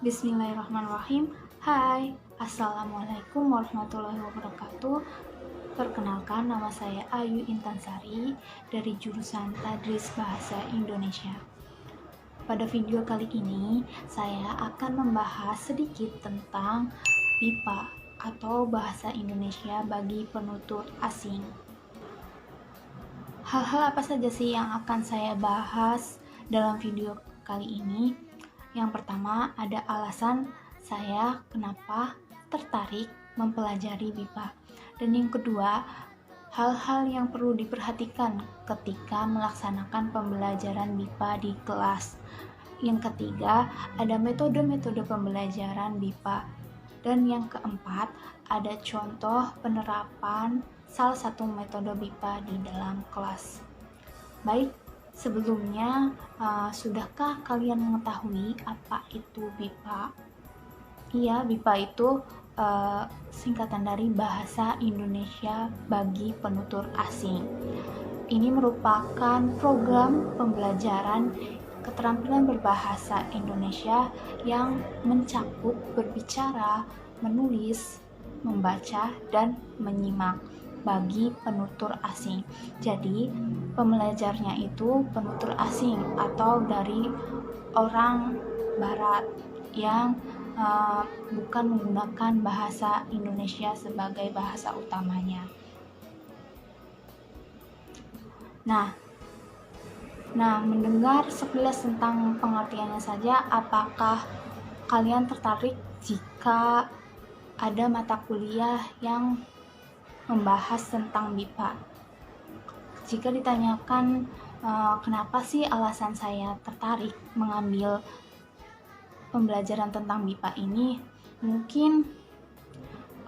Bismillahirrahmanirrahim. Hai, Assalamualaikum warahmatullahi wabarakatuh. Perkenalkan, nama saya Ayu Intansari dari jurusan Tadris Bahasa Indonesia. Pada video kali ini, saya akan membahas sedikit tentang BIPA atau Bahasa Indonesia bagi penutur asing. Hal-hal apa saja sih yang akan saya bahas dalam video kali ini? Yang pertama, ada alasan saya kenapa tertarik mempelajari BIPA. Dan yang kedua, hal-hal yang perlu diperhatikan ketika melaksanakan pembelajaran BIPA di kelas. Yang ketiga, ada metode-metode pembelajaran BIPA. Dan yang keempat, ada contoh penerapan salah satu metode BIPA di dalam kelas. Baik, sebelumnya, sudahkah kalian mengetahui apa itu BIPA? Iya, BIPA itu singkatan dari Bahasa Indonesia bagi Penutur Asing. Ini merupakan program pembelajaran keterampilan berbahasa Indonesia yang mencakup berbicara, menulis, membaca, dan menyimak bagi penutur asing. Jadi, pembelajarnya itu penutur asing atau dari orang barat yang bukan menggunakan bahasa Indonesia sebagai bahasa utamanya. Nah, mendengar sekilas tentang pengertiannya saja, apakah kalian tertarik jika ada mata kuliah yang membahas tentang BIPA? Jika ditanyakan kenapa sih alasan saya tertarik mengambil pembelajaran tentang BIPA ini, mungkin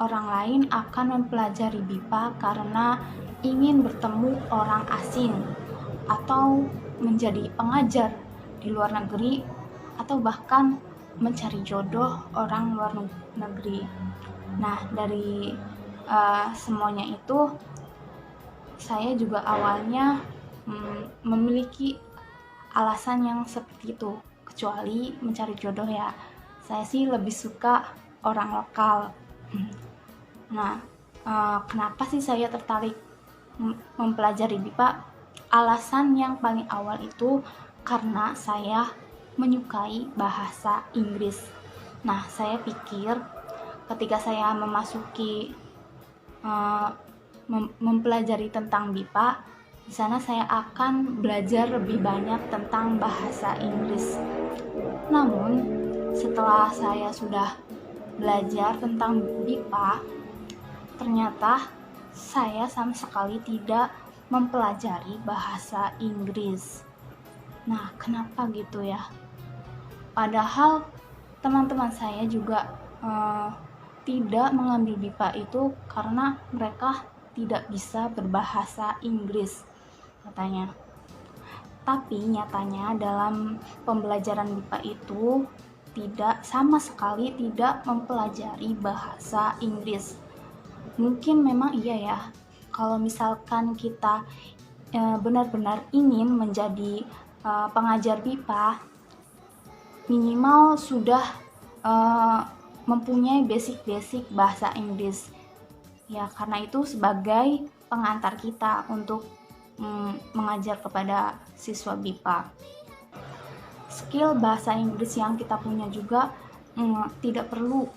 orang lain akan mempelajari BIPA karena ingin bertemu orang asing atau menjadi pengajar di luar negeri atau bahkan mencari jodoh orang luar negeri. Nah, dari semuanya itu saya juga awalnya memiliki alasan yang seperti itu, kecuali mencari jodoh ya. Saya sih lebih suka orang lokal. Nah, kenapa sih saya tertarik mempelajari BIPA? Alasan yang paling awal itu karena saya menyukai bahasa Inggris. Nah, saya pikir ketika saya memasuki mempelajari tentang BIPA, di sana saya akan belajar lebih banyak tentang bahasa Inggris. Namun, setelah saya sudah belajar tentang BIPA, ternyata saya sama sekali tidak mempelajari bahasa Inggris. Nah, kenapa gitu ya? Padahal teman-teman saya juga tidak mengambil BIPA itu karena mereka tidak bisa berbahasa Inggris, katanya. Tapi nyatanya dalam pembelajaran BIPA itu sama sekali tidak mempelajari bahasa Inggris. Mungkin memang iya ya, kalau misalkan kita benar-benar ingin menjadi pengajar BIPA, minimal sudah mempunyai basic bahasa Inggris. Ya, karena itu sebagai pengantar kita untuk mengajar kepada siswa BIPA. Skill bahasa Inggris yang kita punya juga tidak perlu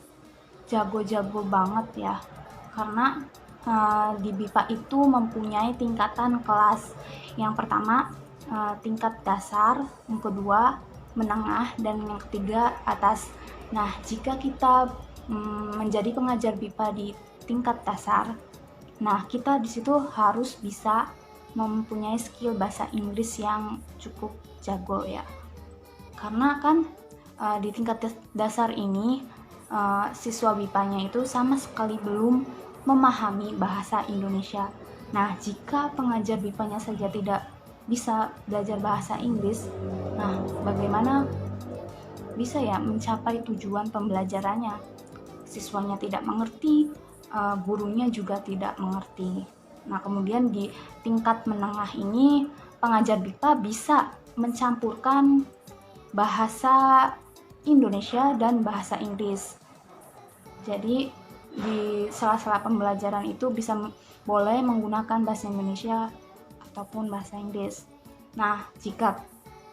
jago-jago banget ya, karena di BIPA itu mempunyai tingkatan kelas. Yang pertama tingkat dasar, yang kedua menengah, dan yang ketiga atas. Nah, jika kita menjadi pengajar BIPA di tingkat dasar, nah kita di situ harus bisa mempunyai skill bahasa Inggris yang cukup jago ya. Karena kan di tingkat dasar ini siswa BIPA-nya itu sama sekali belum memahami bahasa Indonesia. Nah, jika pengajar BIPA-nya saja tidak bisa belajar bahasa Inggris, nah bagaimana bisa ya mencapai tujuan pembelajarannya? Siswanya tidak mengerti, gurunya juga tidak mengerti. Nah, kemudian di tingkat menengah ini pengajar BIPA bisa mencampurkan bahasa Indonesia dan bahasa Inggris. Jadi di sela-sela pembelajaran itu boleh menggunakan bahasa Indonesia ataupun bahasa Inggris. Nah, jika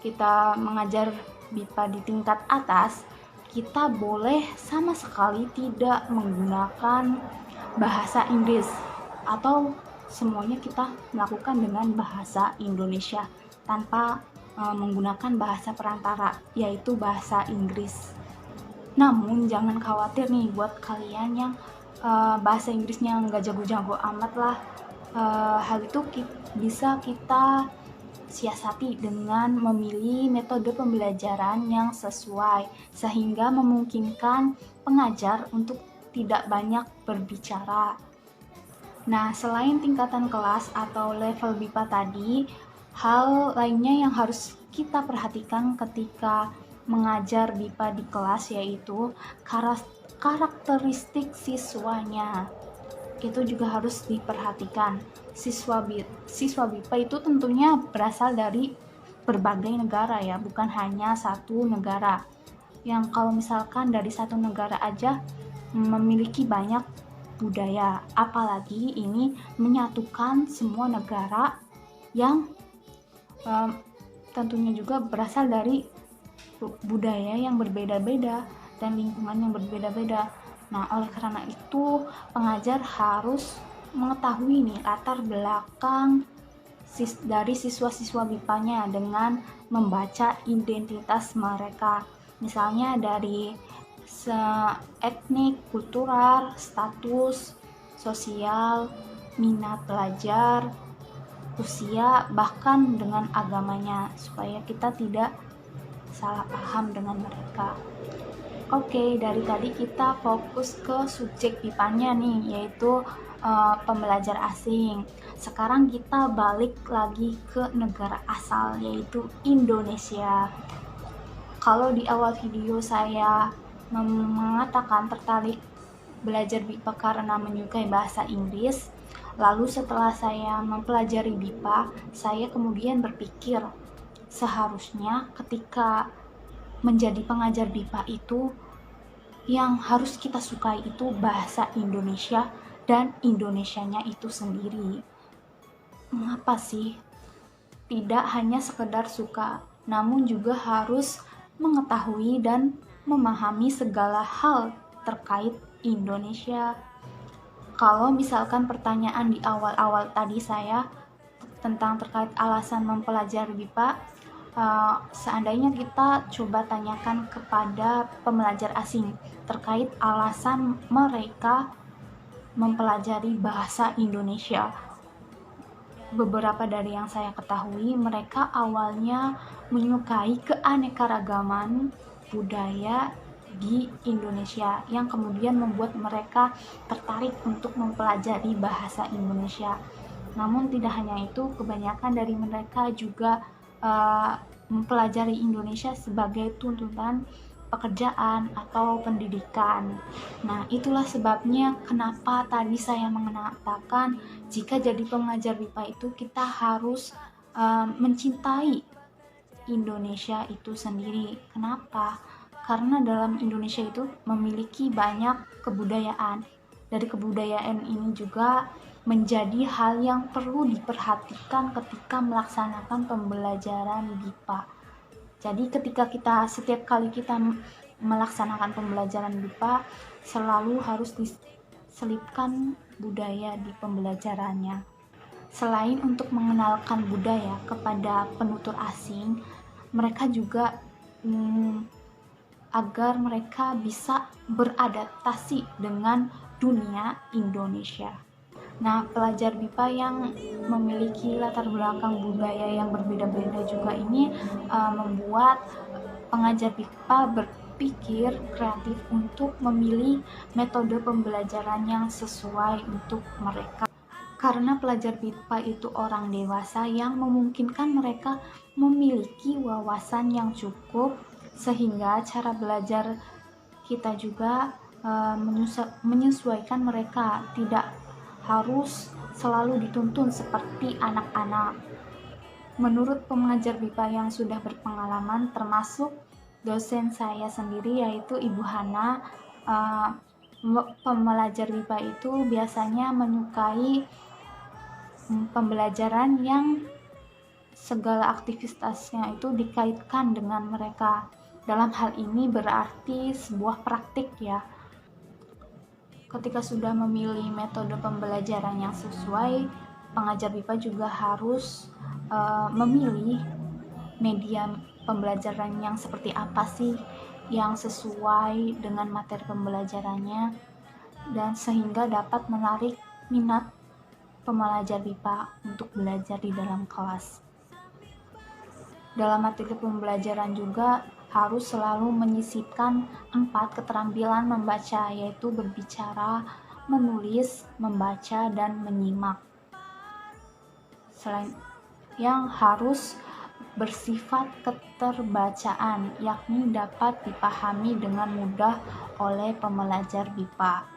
kita mengajar BIPA di tingkat atas, kita boleh sama sekali tidak menggunakan bahasa Inggris, atau semuanya kita melakukan dengan bahasa Indonesia tanpa menggunakan bahasa perantara, yaitu bahasa Inggris. Namun jangan khawatir nih buat kalian yang bahasa Inggrisnya nggak jago-jago amat lah. Hal itu bisa kita siasati dengan memilih metode pembelajaran yang sesuai, sehingga memungkinkan pengajar untuk tidak banyak berbicara. Nah, selain tingkatan kelas atau level BIPA tadi, hal lainnya yang harus kita perhatikan ketika mengajar BIPA di kelas yaitu karakteristik siswanya. Itu juga harus diperhatikan. Siswa BIPA itu tentunya berasal dari berbagai negara ya, bukan hanya satu negara. Yang kalau misalkan dari satu negara aja memiliki banyak budaya, apalagi ini menyatukan semua negara yang tentunya juga berasal dari budaya yang berbeda-beda dan lingkungan yang berbeda-beda. Nah, oleh karena itu pengajar harus mengetahui nih latar belakang dari siswa-siswa BIPA-nya dengan membaca identitas mereka. Misalnya dari etnik, kultural, status, sosial, minat belajar, usia, bahkan dengan agamanya, supaya kita tidak salah paham dengan mereka. Oke, dari tadi kita fokus ke subjek BIPA-nya nih, yaitu pembelajar asing. Sekarang kita balik lagi ke negara asal, yaitu Indonesia. Kalau di awal video saya mengatakan tertarik belajar BIPA karena menyukai bahasa Inggris, lalu setelah saya mempelajari BIPA, saya kemudian berpikir, seharusnya ketika menjadi pengajar BIPA itu yang harus kita sukai itu bahasa Indonesia dan Indonesianya itu sendiri. Mengapa sih? Tidak hanya sekedar suka, namun juga harus mengetahui dan memahami segala hal terkait Indonesia. Kalau misalkan pertanyaan di awal-awal tadi saya tentang terkait alasan mempelajari BIPA, seandainya kita coba tanyakan kepada pembelajar asing terkait alasan mereka mempelajari bahasa Indonesia. Beberapa dari yang saya ketahui, mereka awalnya menyukai keanekaragaman budaya di Indonesia yang kemudian membuat mereka tertarik untuk mempelajari bahasa Indonesia. Namun tidak hanya itu, kebanyakan dari mereka juga mempelajari Indonesia sebagai tuntutan pekerjaan atau pendidikan. Nah, itulah sebabnya kenapa tadi saya mengatakan jika jadi pengajar BIPA itu kita harus mencintai Indonesia itu sendiri. Kenapa? Karena dalam Indonesia itu memiliki banyak kebudayaan. Dari kebudayaan ini juga menjadi hal yang perlu diperhatikan ketika melaksanakan pembelajaran BIPA. Jadi ketika setiap kali kita melaksanakan pembelajaran BIPA, selalu harus diselipkan budaya di pembelajarannya. Selain untuk mengenalkan budaya kepada penutur asing, mereka juga agar mereka bisa beradaptasi dengan dunia Indonesia. Nah, pelajar BIPA yang memiliki latar belakang budaya yang berbeda-beda juga ini membuat pengajar BIPA berpikir kreatif untuk memilih metode pembelajaran yang sesuai untuk mereka. Karena pelajar BIPA itu orang dewasa yang memungkinkan mereka memiliki wawasan yang cukup, sehingga cara belajar kita juga menyesuaikan mereka, tidak harus selalu dituntun seperti anak-anak. Menurut pengajar BIPA yang sudah berpengalaman, termasuk dosen saya sendiri yaitu Ibu Hana. uh, Pembelajar BIPA itu biasanya menyukai pembelajaran yang segala aktivitasnya itu dikaitkan dengan mereka. Dalam hal ini berarti sebuah praktik ya. Ketika sudah memilih metode pembelajaran yang sesuai, pengajar BIPA juga harus memilih media pembelajaran yang seperti apa sih yang sesuai dengan materi pembelajarannya, dan sehingga dapat menarik minat pembelajar BIPA untuk belajar di dalam kelas. Dalam materi pembelajaran juga harus selalu menyisipkan 4 keterampilan membaca, yaitu berbicara, menulis, membaca, dan menyimak. Selain yang harus bersifat keterbacaan, yakni dapat dipahami dengan mudah oleh pembelajar BIPA.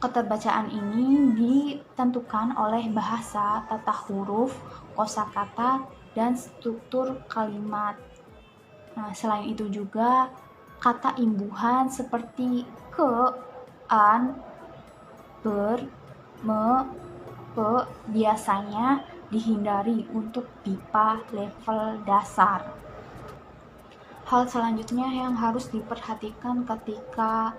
Keterbacaan ini ditentukan oleh bahasa, tata huruf, kosakata, dan struktur kalimat. Nah, selain itu juga kata imbuhan seperti ke, an, ber, me, pe biasanya dihindari untuk BIPA level dasar. Hal selanjutnya yang harus diperhatikan ketika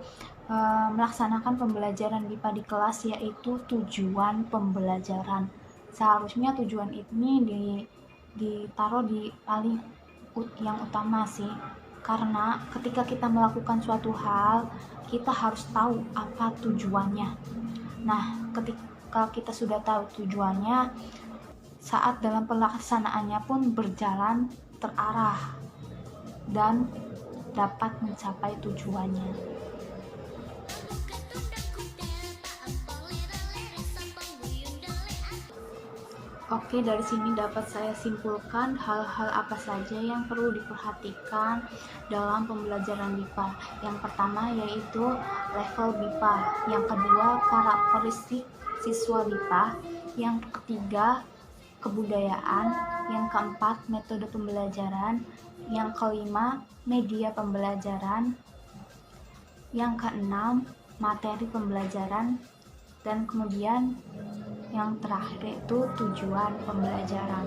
melaksanakan pembelajaran BIPA di kelas yaitu tujuan pembelajaran. Seharusnya tujuan ini ditaruh di paling yang utama sih, karena ketika kita melakukan suatu hal kita harus tahu apa tujuannya. Nah, ketika kita sudah tahu tujuannya, saat dalam pelaksanaannya pun berjalan terarah dan dapat mencapai tujuannya. Oke, dari sini dapat saya simpulkan hal-hal apa saja yang perlu diperhatikan dalam pembelajaran BIPA. Yang pertama yaitu level BIPA, yang kedua karakteristik siswa BIPA, yang ketiga kebudayaan, yang keempat metode pembelajaran, yang kelima media pembelajaran, yang keenam materi pembelajaran, dan kemudian yang terakhir itu tujuan pembelajaran.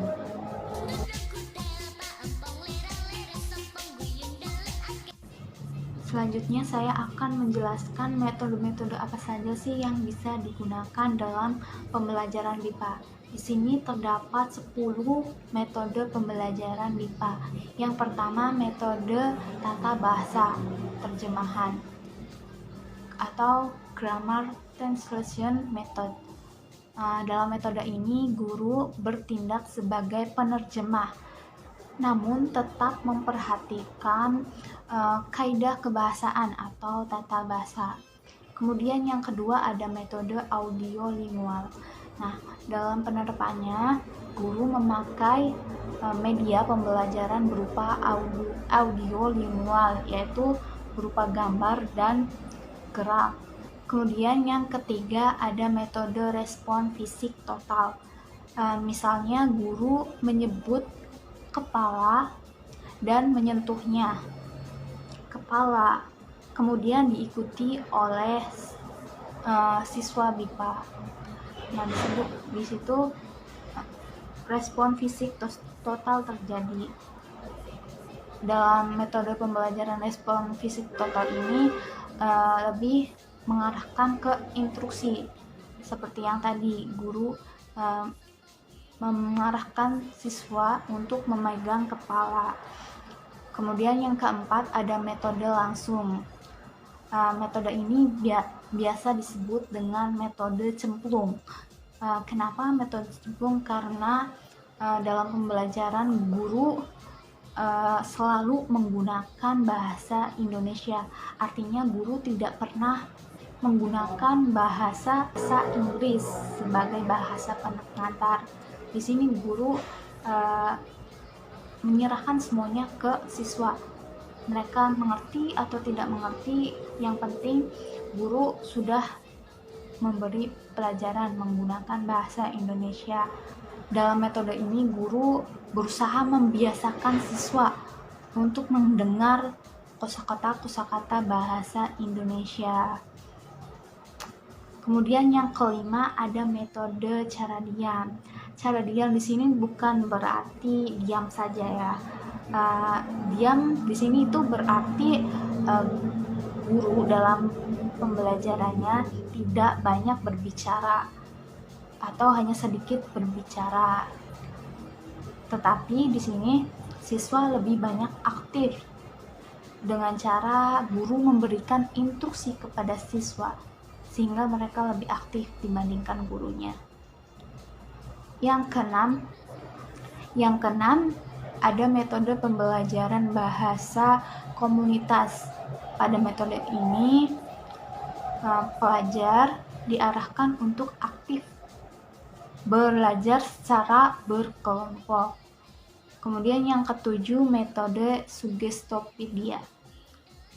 Selanjutnya saya akan menjelaskan metode-metode apa saja sih yang bisa digunakan dalam pembelajaran BIPA. Di sini terdapat 10 metode pembelajaran BIPA. Yang pertama metode tata bahasa terjemahan atau grammar translation method. Dalam metode ini guru bertindak sebagai penerjemah, namun tetap memperhatikan kaidah kebahasaan atau tata bahasa. Kemudian yang kedua ada metode audiolingual. Nah, dalam penerapannya guru memakai media pembelajaran berupa audiolingual, yaitu berupa gambar dan gerak. Kemudian yang ketiga ada metode respon fisik total. Misalnya guru menyebut kepala dan menyentuhnya kepala, kemudian diikuti oleh siswa BIPA. Nah, di situ respon fisik total terjadi. Dalam metode pembelajaran respon fisik total ini lebih mengarahkan ke instruksi, seperti yang tadi guru mengarahkan siswa untuk memegang kepala. Kemudian yang keempat ada metode langsung. Metode ini biasa disebut dengan metode cemplung. Kenapa metode cemplung? Karena dalam pembelajaran guru selalu menggunakan bahasa Indonesia. Artinya guru tidak pernah menggunakan bahasa Inggris sebagai bahasa pengantar. Di sini guru menyerahkan semuanya ke siswa. Mereka mengerti atau tidak mengerti, yang penting guru sudah memberi pelajaran menggunakan bahasa Indonesia. Dalam metode ini guru berusaha membiasakan siswa untuk mendengar kosakata bahasa Indonesia. Kemudian yang kelima ada metode cara diam. Cara diam di sini bukan berarti diam saja ya. Diam di sini itu berarti guru dalam pembelajarannya tidak banyak berbicara atau hanya sedikit berbicara. Tetapi di sini siswa lebih banyak aktif dengan cara guru memberikan instruksi kepada siswa sehingga mereka lebih aktif dibandingkan gurunya. Yang keenam ada metode pembelajaran bahasa komunitas. Pada metode ini pelajar diarahkan untuk aktif belajar secara berkelompok. Kemudian yang ketujuh metode Suggestopedia.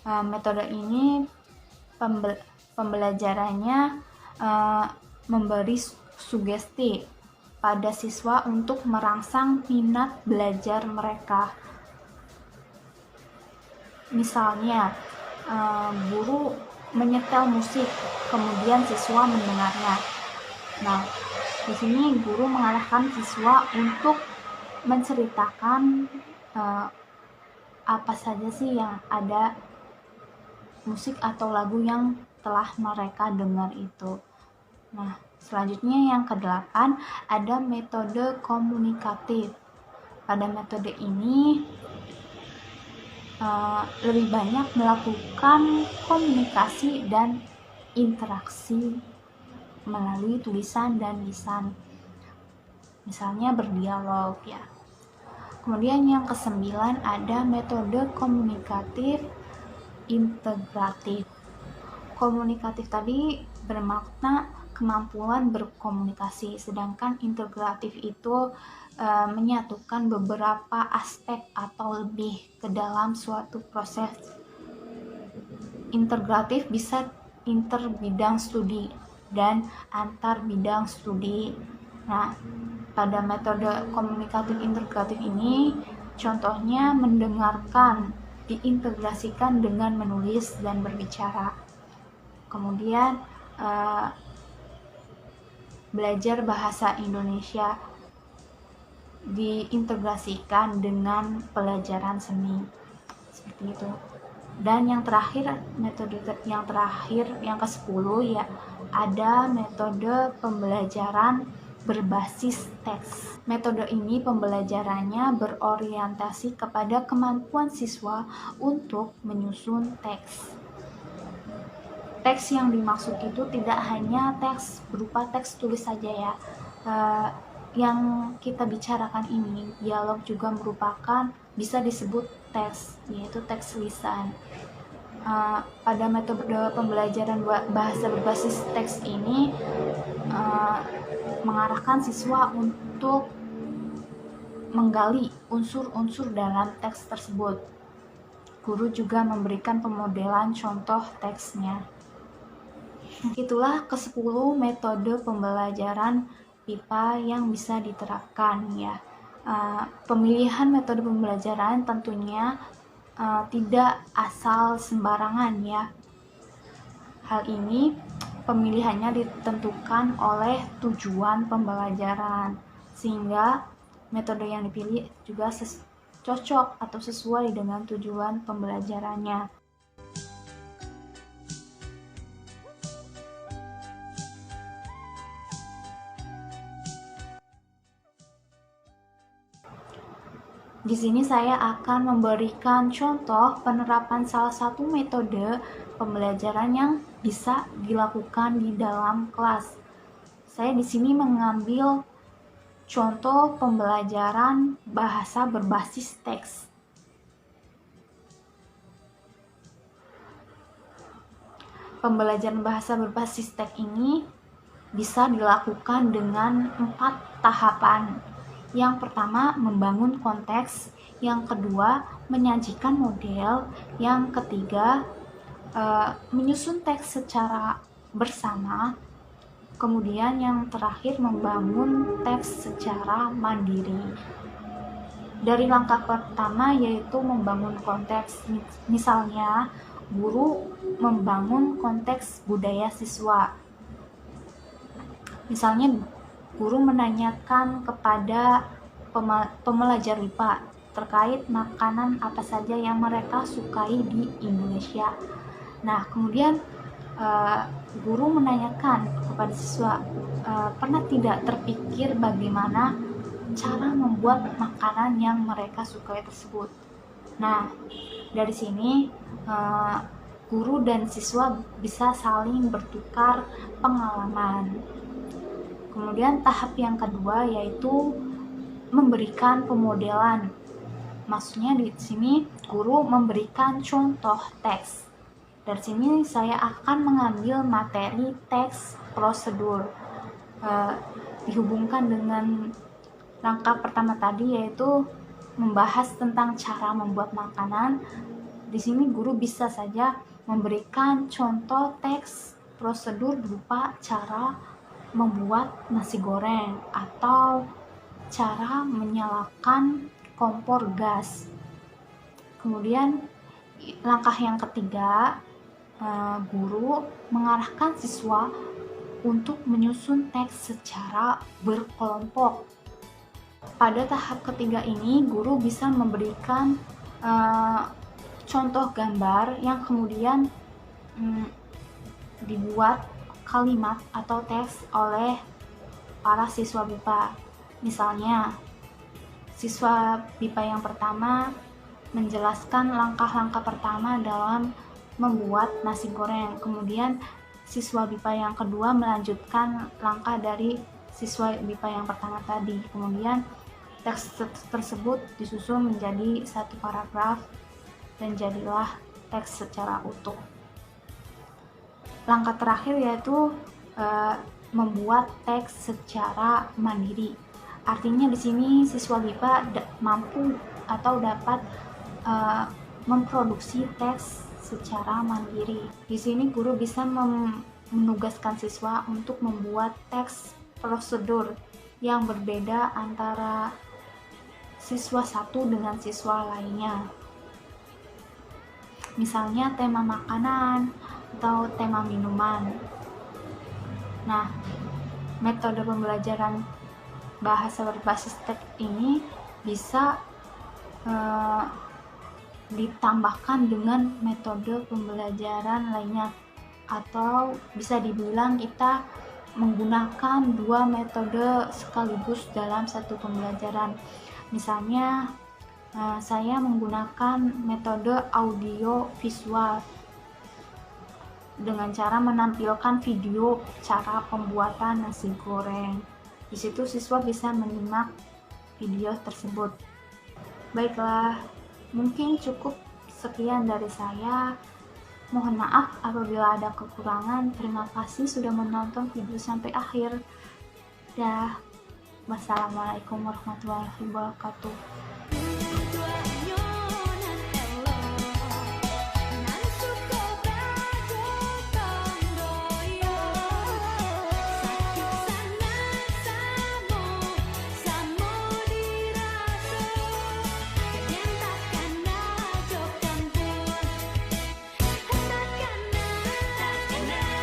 Metode ini pembelajarannya memberi sugesti pada siswa untuk merangsang minat belajar mereka. Misalnya, guru menyetel musik, kemudian siswa mendengarnya. Nah, di sini guru mengarahkan siswa untuk menceritakan apa saja sih yang ada musik atau lagu yang telah mereka dengar itu. Nah, selanjutnya yang ke-8 ada metode komunikatif. Pada metode ini lebih banyak melakukan komunikasi dan interaksi melalui tulisan dan lisan. Misalnya berdialog ya. Kemudian yang ke-9 ada metode komunikatif integratif. Komunikatif tadi bermakna kemampuan berkomunikasi, sedangkan integratif itu menyatukan beberapa aspek atau lebih ke dalam suatu proses. Integratif bisa inter bidang studi dan antar bidang studi. Nah, pada metode komunikatif integratif ini contohnya mendengarkan diintegrasikan dengan menulis dan berbicara. Kemudian belajar bahasa Indonesia diintegrasikan dengan pelajaran seni, seperti itu. Dan yang terakhir, metode yang terakhir yang ke-10 ya, ada metode pembelajaran berbasis teks. Metode ini pembelajarannya berorientasi kepada kemampuan siswa untuk menyusun teks. Teks yang dimaksud itu tidak hanya teks berupa teks tulis saja ya. Yang kita bicarakan ini, dialog juga merupakan bisa disebut teks, yaitu teks lisan. Pada metode pembelajaran bahasa berbasis teks ini mengarahkan siswa untuk menggali unsur-unsur dalam teks tersebut. Guru juga memberikan pemodelan contoh teksnya. Itulah ke-10 metode pembelajaran PIPA yang bisa diterapkan ya. Pemilihan metode pembelajaran tentunya tidak asal sembarangan ya. Hal ini pemilihannya ditentukan oleh tujuan pembelajaran, sehingga metode yang dipilih juga cocok atau sesuai dengan tujuan pembelajarannya. Di sini saya akan memberikan contoh penerapan salah satu metode pembelajaran yang bisa dilakukan di dalam kelas. Saya di sini mengambil contoh pembelajaran bahasa berbasis teks. Pembelajaran bahasa berbasis teks ini bisa dilakukan dengan 4 tahapan. Yang pertama, membangun konteks. Yang kedua, menyajikan model. Yang ketiga, menyusun teks secara bersama. Kemudian yang terakhir, membangun teks secara mandiri. Dari langkah pertama yaitu membangun konteks. Misalnya, guru membangun konteks budaya siswa. Misalnya, guru menanyakan kepada pembelajar IPA terkait makanan apa saja yang mereka sukai di Indonesia. Nah, kemudian guru menanyakan kepada siswa, pernah tidak terpikir bagaimana cara membuat makanan yang mereka sukai tersebut. Nah, dari sini guru dan siswa bisa saling bertukar pengalaman. Kemudian tahap yang kedua yaitu memberikan pemodelan. Maksudnya di sini guru memberikan contoh teks. Dari sini saya akan mengambil materi teks prosedur, dihubungkan dengan langkah pertama tadi yaitu membahas tentang cara membuat makanan. Di sini guru bisa saja memberikan contoh teks prosedur berupa cara membuat nasi goreng atau cara menyalakan kompor gas. Kemudian langkah yang ketiga, guru mengarahkan siswa untuk menyusun teks secara berkelompok. Pada tahap ketiga ini, guru bisa memberikan contoh gambar yang kemudian dibuat kalimat atau teks oleh para siswa BIPA. Misalnya, siswa BIPA yang pertama menjelaskan langkah-langkah pertama dalam membuat nasi goreng. Kemudian siswa BIPA yang kedua melanjutkan langkah dari siswa BIPA yang pertama tadi. Kemudian teks tersebut disusun menjadi satu paragraf dan jadilah teks secara utuh. Langkah terakhir yaitu membuat teks secara mandiri. Artinya di sini siswa BIPA mampu atau dapat memproduksi teks secara mandiri. Di sini guru bisa menugaskan siswa untuk membuat teks prosedur yang berbeda antara siswa satu dengan siswa lainnya. Misalnya tema makanan atau tema minuman. Nah, metode pembelajaran bahasa berbasis teks ini bisa ditambahkan dengan metode pembelajaran lainnya, atau bisa dibilang kita menggunakan dua metode sekaligus dalam satu pembelajaran. Misalnya saya menggunakan metode audio visual dengan cara menampilkan video cara pembuatan nasi goreng. Di situ siswa bisa menyimak video tersebut. Baiklah, mungkin cukup sekian dari saya. Mohon maaf apabila ada kekurangan. Terima kasih sudah menonton video sampai akhir. Wassalamualaikum warahmatullahi wabarakatuh.